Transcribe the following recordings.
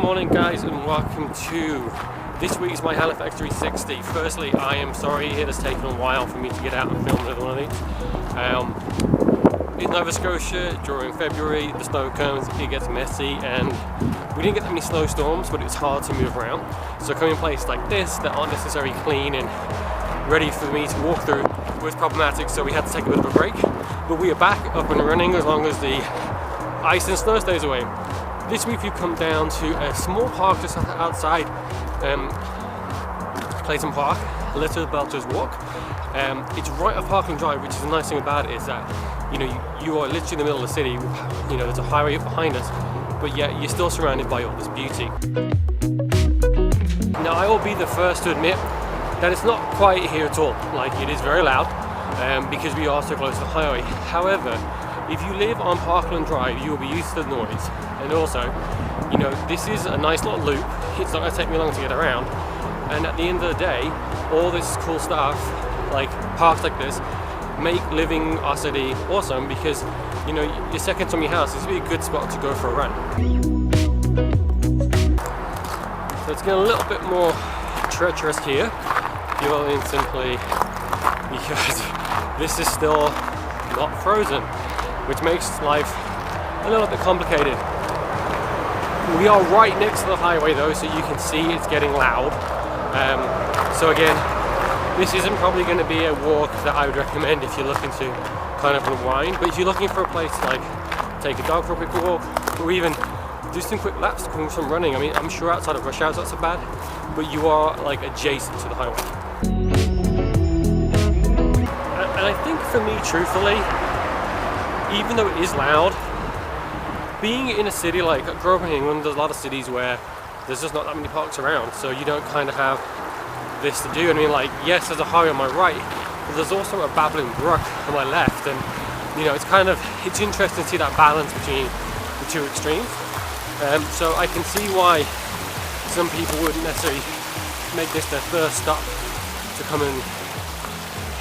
morning guys, and welcome to this week's Myhalifax360. Firstly, I am sorry it has taken a while for me to get out and film another one of these. In Nova Scotia during February the snow comes, it gets messy, and we didn't get that many snowstorms, but it's hard to move around. So coming in places like this that aren't necessarily clean and ready for me to walk through was problematic, so we had to take a bit of a break. But we are back up and running as long as the ice and snow stays away. This week we've come down to a small park just outside Clayton Park, Little Belchers Walk. It's right off Parkland Drive, which is the nice thing about it, is that you are literally in the middle of the city. There's a highway behind us, but yet you're still surrounded by all this beauty. Now I will be the first to admit that it's not quiet here at all. Like, it is very loud because we are so close to the highway. However, if you live on Parkland Drive, you will be used to the noise. And also, this is a nice little loop. It's not going to take me long to get around. And at the end of the day, all this cool stuff, like parks like this, make living our city awesome because, you're second from your house. It's a really good spot to go for a run. So it's getting a little bit more treacherous here, purely and simply because this is still not frozen, which makes life a little bit complicated. We are right next to the highway though, so you can see it's getting loud. So again, this isn't probably going to be a walk that I would recommend if you're looking to kind of unwind, but if you're looking for a place to like take a dog for a quick walk, or even do some quick laps, doing some running. I mean, I'm sure outside of rush hours that's so bad, but you are like adjacent to the highway. And I think for me, truthfully, even though it is loud, being in a city like, I grew up in England, there's a lot of cities where there's just not that many parks around, so you don't kind of have this to do. I mean, like, yes, there's a highway on my right, but there's also a babbling brook on my left, and it's interesting to see that balance between the two extremes. So I can see why some people wouldn't necessarily make this their first stop to come and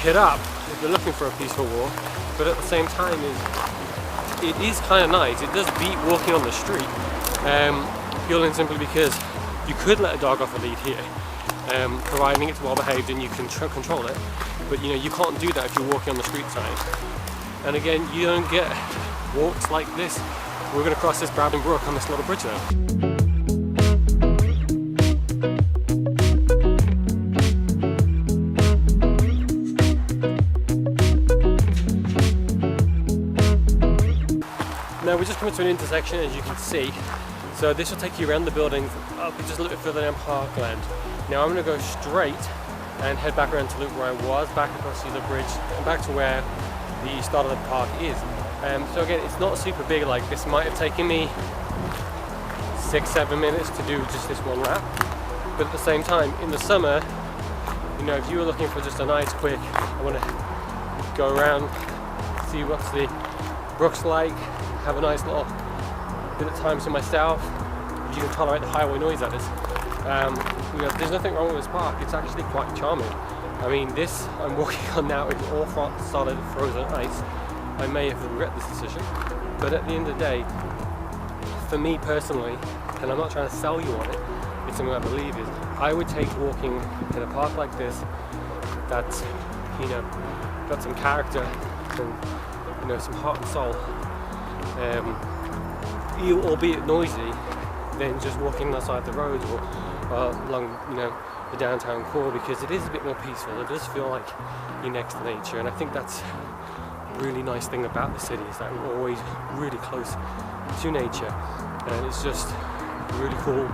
hit up if they're looking for a peaceful walk, but at the same time it is kind of nice. It does beat walking on the street, purely and simply because you could let a dog off a lead here, providing it's well behaved and you can control it, but you can't do that if you're walking on the street side. And again, you don't get walks like this. We're going to cross this babbling brook on this little bridge now. Now we're just coming to an intersection, as you can see. So this will take you around the building up just a little bit further down Parkland. Now I'm going to go straight and head back around to loop where I was, back across the bridge and back to where the start of the park is. So again, it's not super big. Like, this might have taken me 6-7 minutes to do just this one lap. But at the same time, in the summer, if you were looking for just a nice quick, I want to go around, see what's the brook's like, have a nice little bit of time to myself, if you can tolerate the highway noise that is. There's nothing wrong with this park. It's actually quite charming. I mean, this I'm walking on now is all solid frozen ice. I may have regret this decision, but at the end of the day, for me personally, and I'm not trying to sell you on it, it's something I believe is, I would take walking in a park like this that's, got some character and, some heart and soul, albeit noisy, than just walking on the side of the road or along, the downtown core, because it is a bit more peaceful. It does feel like you're next to nature, and I think that's a really nice thing about the city, is that we're always really close to nature, and it's just really cool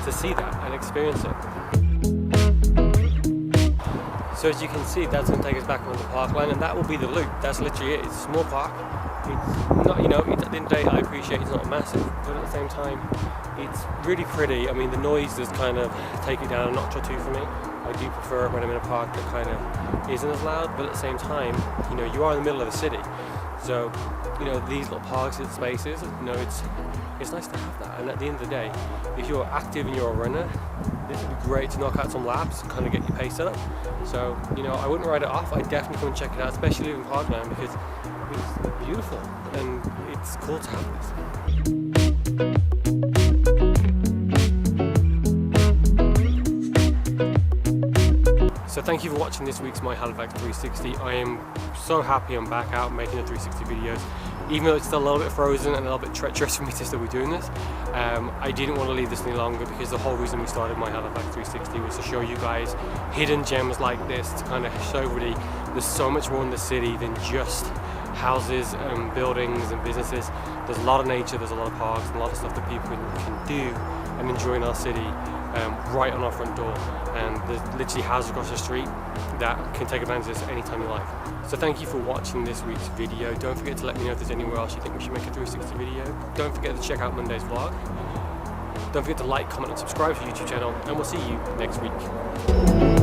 to see that and experience it. So as you can see, that's going to take us back onto Parkland, and that will be the loop. That's literally it. It's a small park. It's not, it's, at the end of the day, I appreciate it's not massive, but at the same time, it's really pretty. I mean, the noise does kind of take it down a notch or two for me. I do prefer when I'm in a park that kind of isn't as loud, but at the same time, you are in the middle of the city. So, these little parks and spaces, it's nice to have that. And at the end of the day, if you're active and you're a runner, this would be great to knock out some laps and kind of get your pace set up. So, I wouldn't write it off. I'd definitely come and check it out, especially in Parkland, because it's beautiful and it's cool to have this. thank you for watching this week's Myhalifax360. I am so happy I'm back out making the 360 videos, even though it's still a little bit frozen and a little bit treacherous for me to still be doing this. I didn't want to leave this any longer because the whole reason we started Myhalifax360 was to show you guys hidden gems like this, to kind of show everybody there's so much more in the city than just houses and buildings and businesses. There's a lot of nature, there's a lot of parks, and a lot of stuff that people can do and enjoy in our city right on our front door. And there's literally houses across the street that can take advantage of this anytime you like. So thank you for watching this week's video. Don't forget to let me know if there's anywhere else you think we should make a 360 video. Don't forget to check out Monday's vlog. Don't forget to like, comment and subscribe to the YouTube channel, and we'll see you next week.